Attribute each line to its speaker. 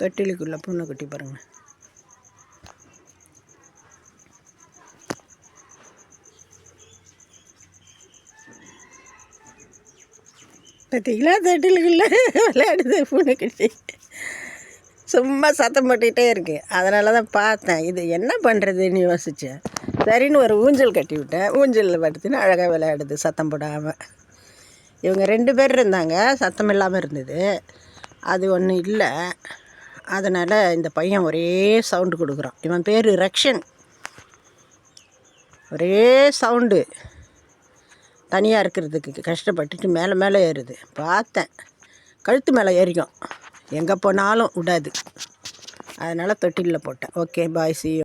Speaker 1: தொட்டிலுக்குள்ளே பூனைக்குட்டி பாருங்கள். பார்த்தீங்களா, தொட்டிலுக்குள்ளே விளையாடுது பூனைக்குட்டி. சும்மா சத்தம் போட்டுக்கிட்டே இருக்குது. அதனால தான் பார்த்தேன், இது என்ன பண்ணுறதுன்னு யோசித்தேன். சரின்னு ஒரு ஊஞ்சல் கட்டி விட்டேன். ஊஞ்சலில் படுத்துன்னு அழகாக விளையாடுது சத்தம் போடாமல். இவங்க 2 பேர் இருந்தாங்க, சத்தம் இல்லாமல் இருந்தது. அது ஒன்றும் இல்லை. அதனால் இந்த பையன் ஒரே சவுண்டு கொடுக்குறான். இவன் பேர் ரக்ஷன். ஒரே சவுண்டு. தனியாக இருக்கிறதுக்கு கஷ்டப்பட்டுட்டு மேலே மேலே ஏறுது. பார்த்தேன், கழுத்து மேலே ஏறிக்கும், எங்கே போனாலும் விடாது. அதனால் தொட்டிலில் போட்டேன். Okay, bye, see you.